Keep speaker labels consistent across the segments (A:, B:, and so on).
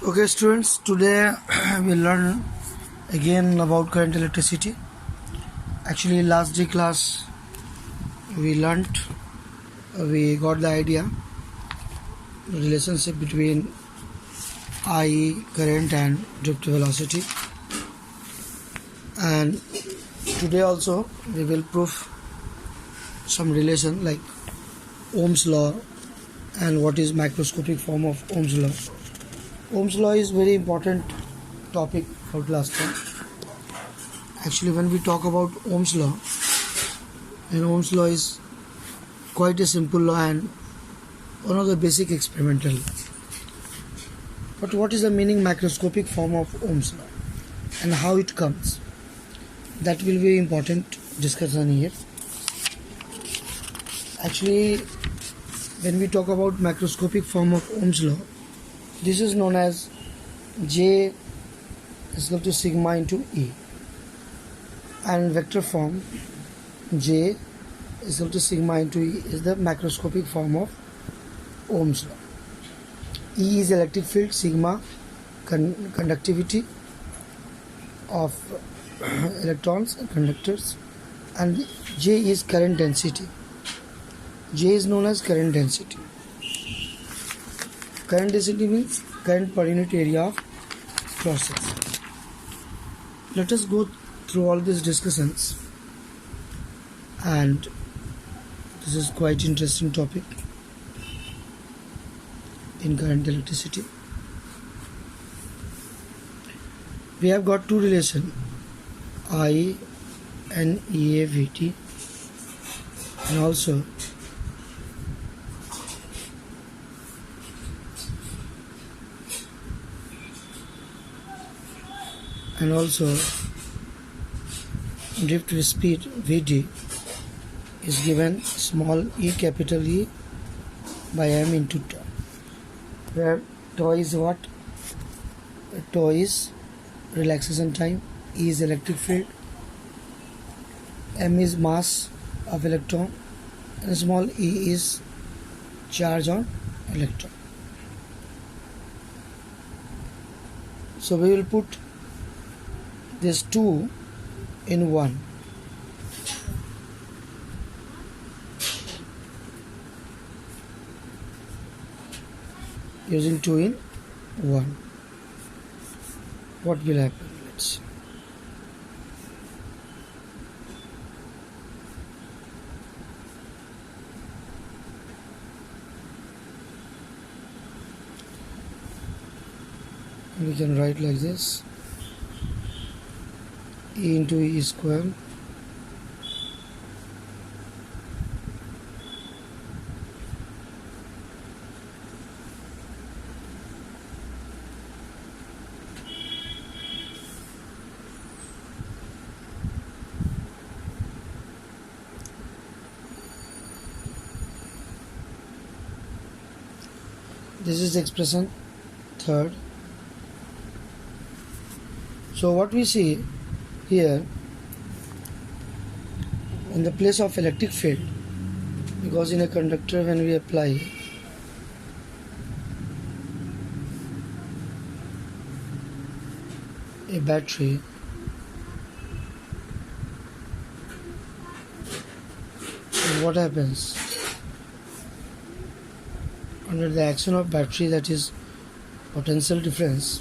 A: Okay, students, today we'll learn again about current electricity. Actually, last day class we got the idea, the relationship between IE, current, and drift velocity. And today also we will prove some relation like Ohm's law and what is microscopic form of Ohm's law. Ohm's law is very important topic for class 10. Actually, when we talk about Ohm's law, and Ohm's law is quite a simple law and one of the basic experimental law. But what is the meaning macroscopic form of Ohm's law and how it comes? That will be important discussion here. Actually, when we talk about macroscopic form of Ohm's law, this is known as J is equal to sigma into E, and vector form J is equal to sigma into E is the macroscopic form of Ohm's law. E is electric field, sigma conductivity of electrons and conductors, and J is current density. J is known as current density. Current density means current per unit area of cross section. Let us go through all these discussions, and this is quite interesting topic in current electricity. We have got two relation, I and EA VT, and also drift speed Vd is given small e capital E by m into tau, where tau is what? Tau is relaxation time, E is electric field, m is mass of electron, and small e is charge on electron. So we will put this 2 in 1. Using 2 in 1. What will happen? Let's see. We can write like this: E into E square this is expression third. So what we see here, in the place of electric field, because in a conductor when we apply a battery, what happens? Under the action of battery, that is potential difference,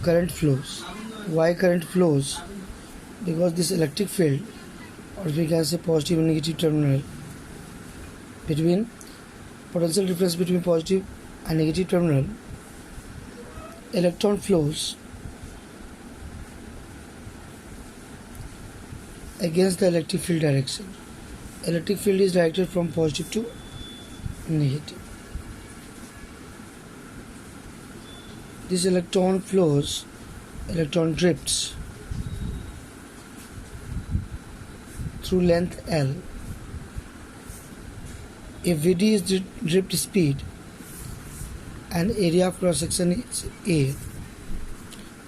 A: current flows. Why current flows? Because this electric field, or we can say positive and negative terminal, between potential difference between positive and negative terminal, electron flows against the electric field direction. Electric field is directed from positive to negative. This electron flows, electron drifts through length L. If Vd is drift speed and area of cross section is A,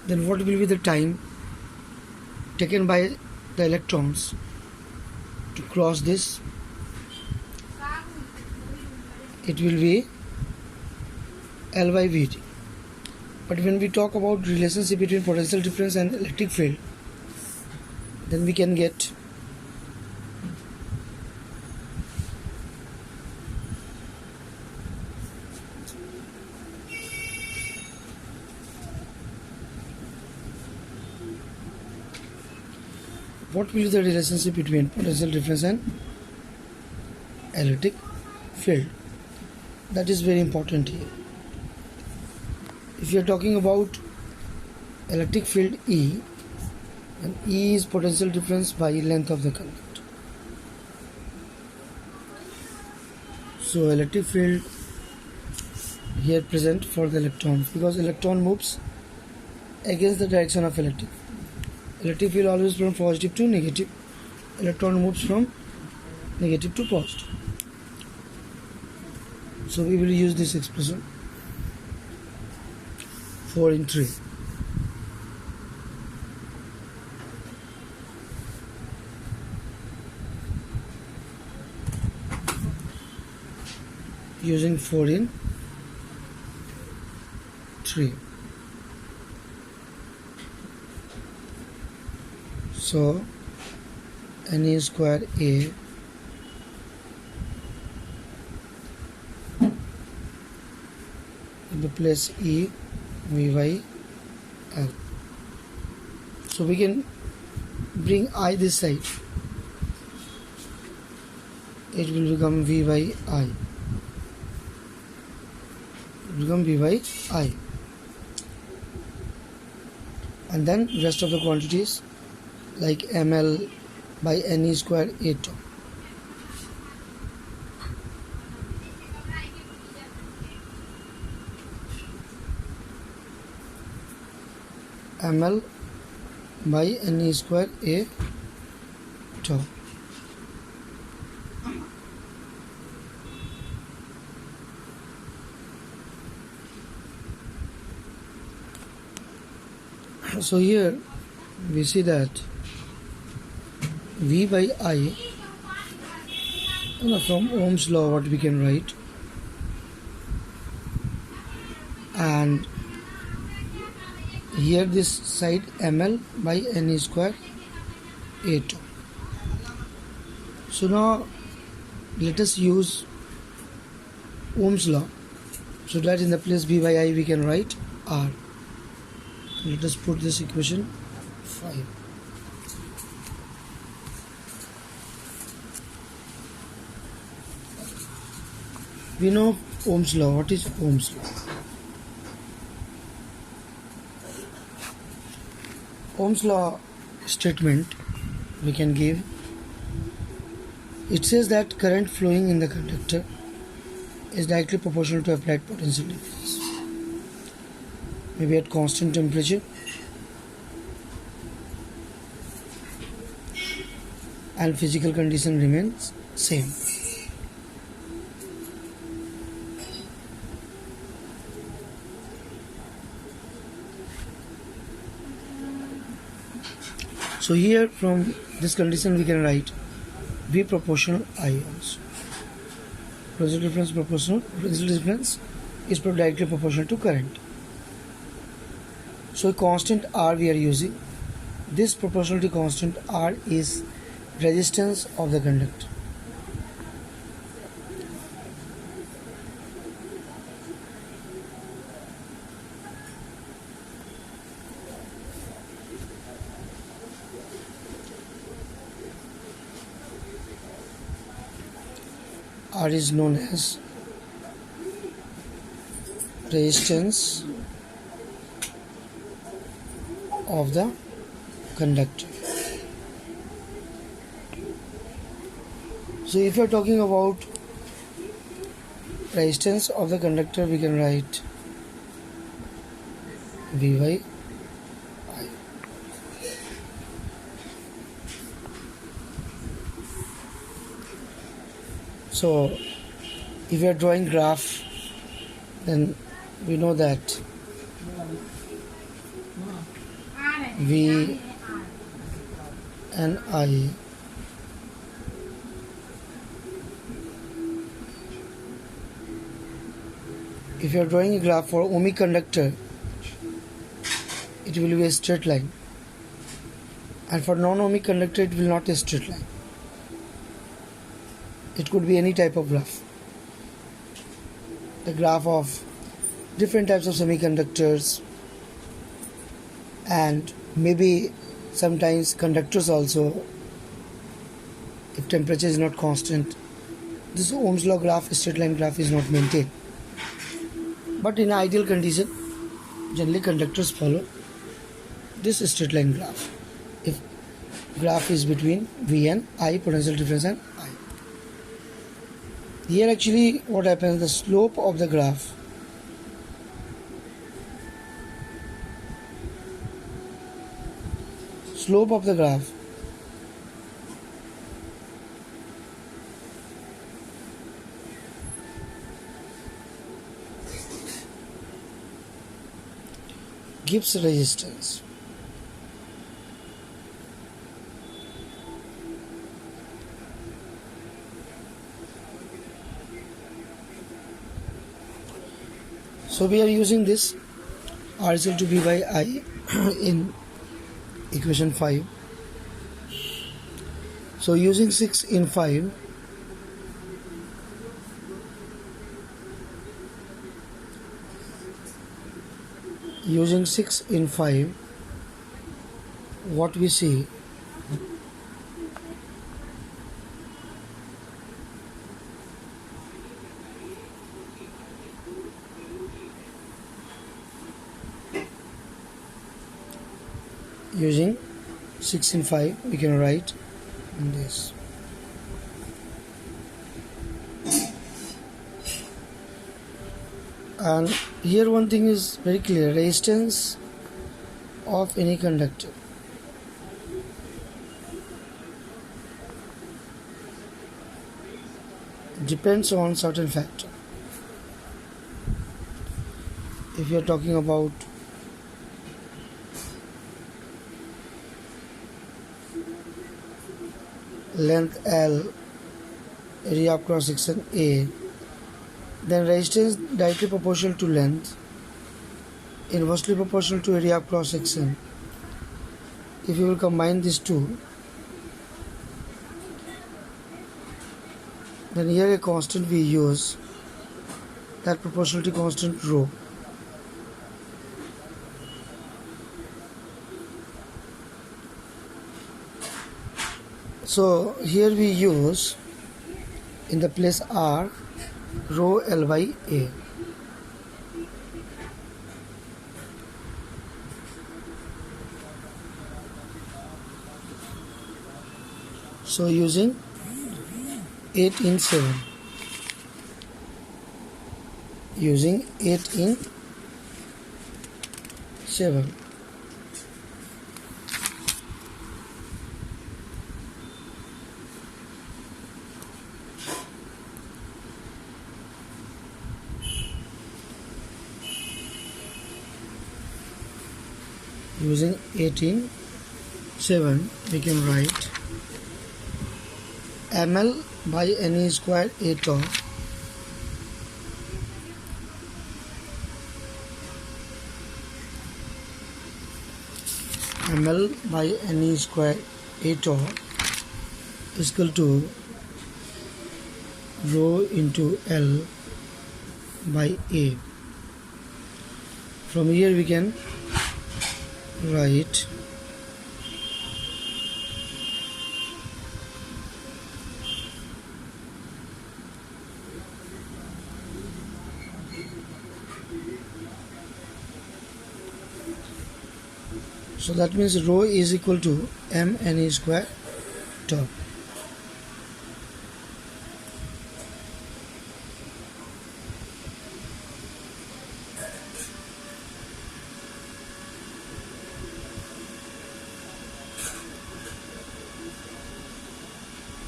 A: then what will be the time taken by the electrons to cross this? It will be L by Vt. But when we talk about relationship between potential difference and electric field, then we can get what will be the relationship between potential difference and electric field. That is very important here. If you are talking about electric field E, and E is potential difference by length of the conductor. So electric field here present for the electrons, because electron moves against the direction of electric. Electric field always from positive to negative. Electron moves from negative to positive. So we will use this expression 4 in 3. Using 4 in 3. So Ne square A in the place E Vy L. So we can bring I this side. It will become V by I. It will become V by I. And then rest of the quantities like ml by Ne square A tau. ml by Ne square A tau. So here we see that V by I, from Ohm's law what we can write, and here this side ml by Ne square A tau. So now let us use Ohm's law, so that in the place V by I we can write R. Let us put this equation 5. We know Ohm's law. What is Ohm's law? Ohm's law statement we can give. It says that current flowing in the conductor is directly proportional to applied potential difference. Maybe at constant temperature and physical condition remains same. So here from this condition we can write V proportional I also. Potential difference proportional. Potential difference is directly proportional to current. So a constant R we are using. This proportionality constant R is resistance of the conductor. R is known as resistance of the conductor. So if you are talking about resistance of the conductor, we can write V by I. So if you are drawing graph, then we know that V and I if you are drawing a graph for ohmic conductor, it will be a straight line, and for non-ohmic conductor it will not be a straight line. It could be any type of graph. The graph of different types of semiconductors, and maybe sometimes conductors also, if temperature is not constant. This Ohm's law graph, straight line graph, is not maintained. But in ideal condition, generally conductors follow this straight line graph. If graph is between V and I, potential difference and I. Here actually what happens, the slope of the graph gives resistance. So we are using this R is equal to V by I in equation 5. So using 6 in 5, what we see, using 6 in 5 we can write this. And here one thing is very clear, resistance of any conductor depends on certain factor. If you are talking about length L, area of cross section A, then resistance directly proportional to length, inversely proportional to area of cross section. If you will combine these two, then here a constant we use, that proportionality constant rho. So here we use in the place R rho L by A. So using 8 in 7. Using 8 in 7. Using 18 7 we can write ml by ne square a tau ml by ne square a tau is equal to rho into L by A. From here we can write so that means rho is equal to m ne square tau.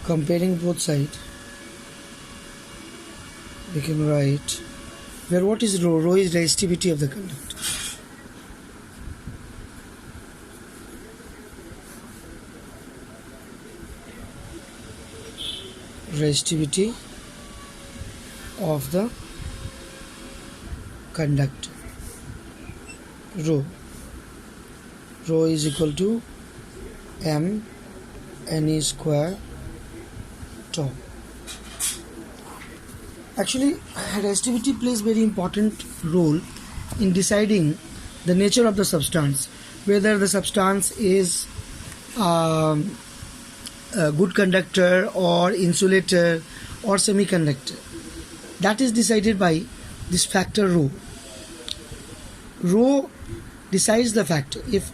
A: Comparing both sides, we can write where what is rho? Rho is resistivity of the conductor. Resistivity of the conductor. Rho is equal to m ne square tau. Actually, resistivity plays very important role in deciding the nature of the substance, whether the substance is a good conductor or insulator or semiconductor. That is decided by this factor rho. Rho decides the factor. If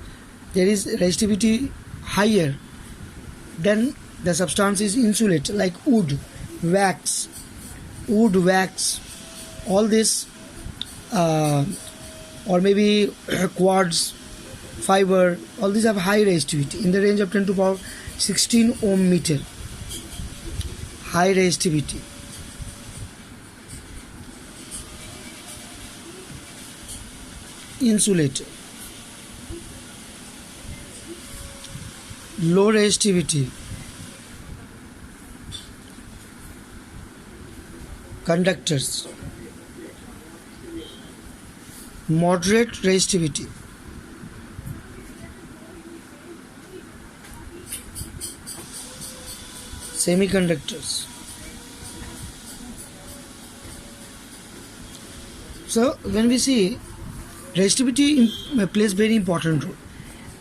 A: there is resistivity higher, then the substance is insulator, like wood, wax, all this, or maybe quartz, fiber, all these have high resistivity in the range of 10 to the power 16 ohm meter. High resistivity. Insulator. Low resistivity. Conductors. Moderate resistivity. Semiconductors. So when we see resistivity plays very important role,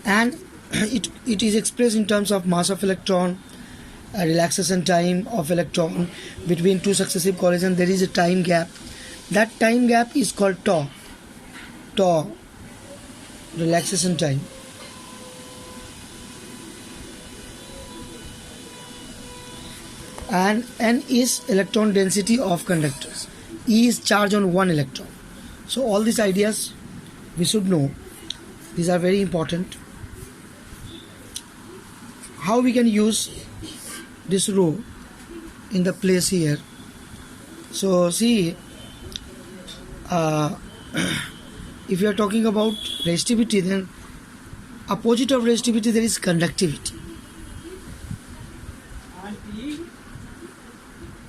A: and it is expressed in terms of mass of electron, relaxation time of electron between two successive collisions. There is a time gap. That time gap is called tau, relaxation time. And n is electron density of conductors. E is charge on one electron. So all these ideas we should know. These are very important. How we can use this rho in the place here. So see, if you are talking about resistivity, then opposite of resistivity there is conductivity.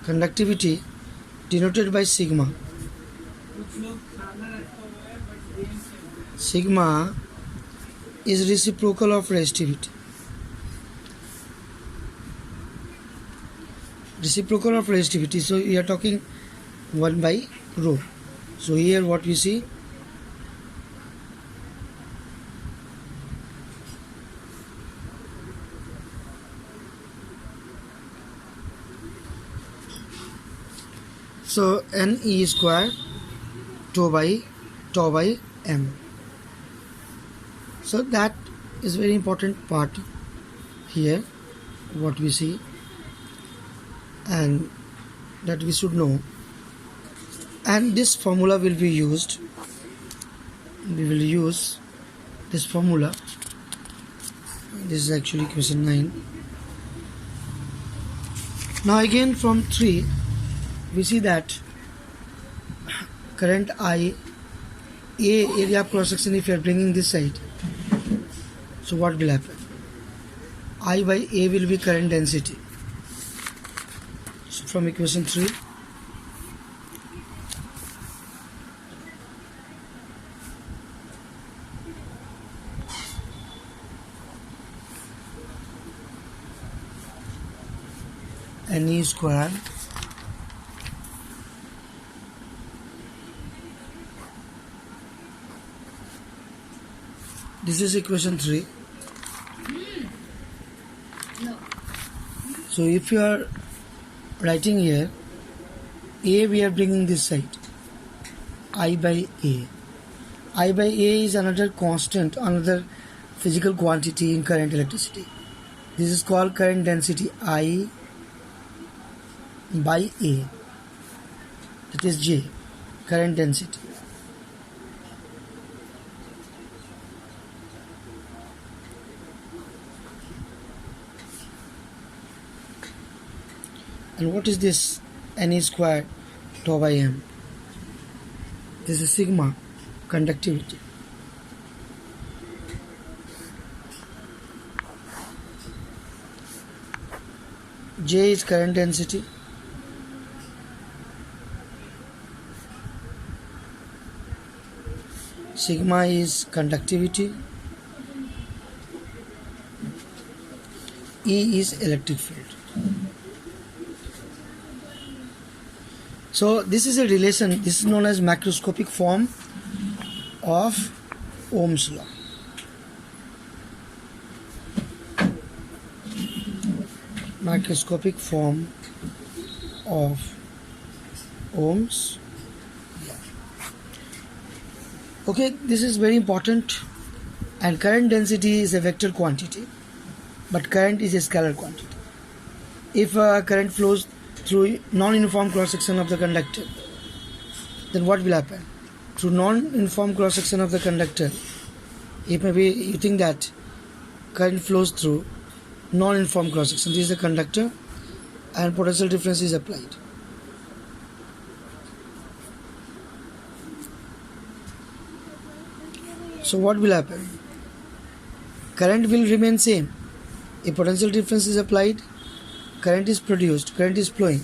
A: Conductivity denoted by sigma. Sigma is reciprocal of resistivity. Reciprocal of resistivity. So we are talking 1 by rho. So here what we see, so Ne square tau by m. So that is very important part here, what we see, and that we should know. And this formula will be used. We will use this formula. This is actually question 9. Now again from 3 we see that current I, A area of cross section, if you are bringing this side, so what will happen? I by A will be current density. So from equation 3, Ne square this is equation 3. So if you are writing here A, we are bringing this side, I by A. I by A is another constant, another physical quantity in current electricity. This is called current density I by A. That is J, current density. And what is this Ne square tau by m? This is sigma, conductivity. J is current density. sigma is conductivity, E is electric field. So this is a relation, this is known as macroscopic form of Ohm's law. Microscopic form of Ohm's law. Okay, this is very important. And current density is a vector quantity, but current is a scalar quantity. If current flows through non-uniform cross-section of the conductor, then what will happen? Through non-uniform cross-section of the conductor, if maybe you think that current flows through non-uniform cross-section, this is the conductor and potential difference is applied. So what will happen? Current will remain same. A potential difference is applied, current is produced, current is flowing.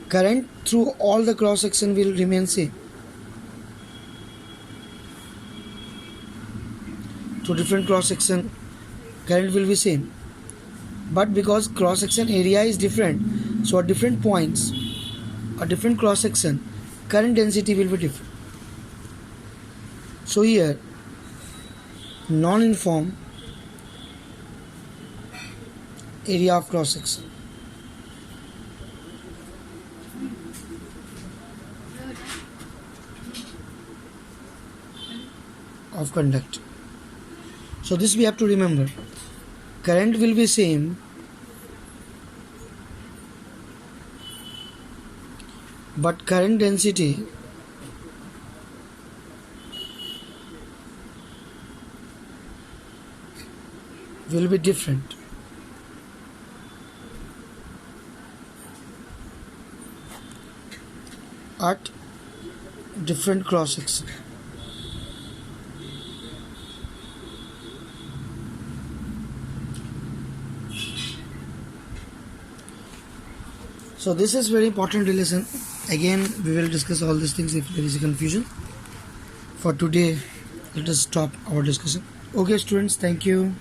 A: Current through all the cross section will remain same. Through different cross section, current will be same. But because cross section area is different, so at different points, a different cross section, current density will be different. So here, non-uniform area of cross section of conductor. So this we have to remember. Current will be same, but current density will be different. At different cross section. So this is very important relation. Again, we will discuss all these things if there is a confusion. For today, let us stop our discussion. Okay, students, thank you.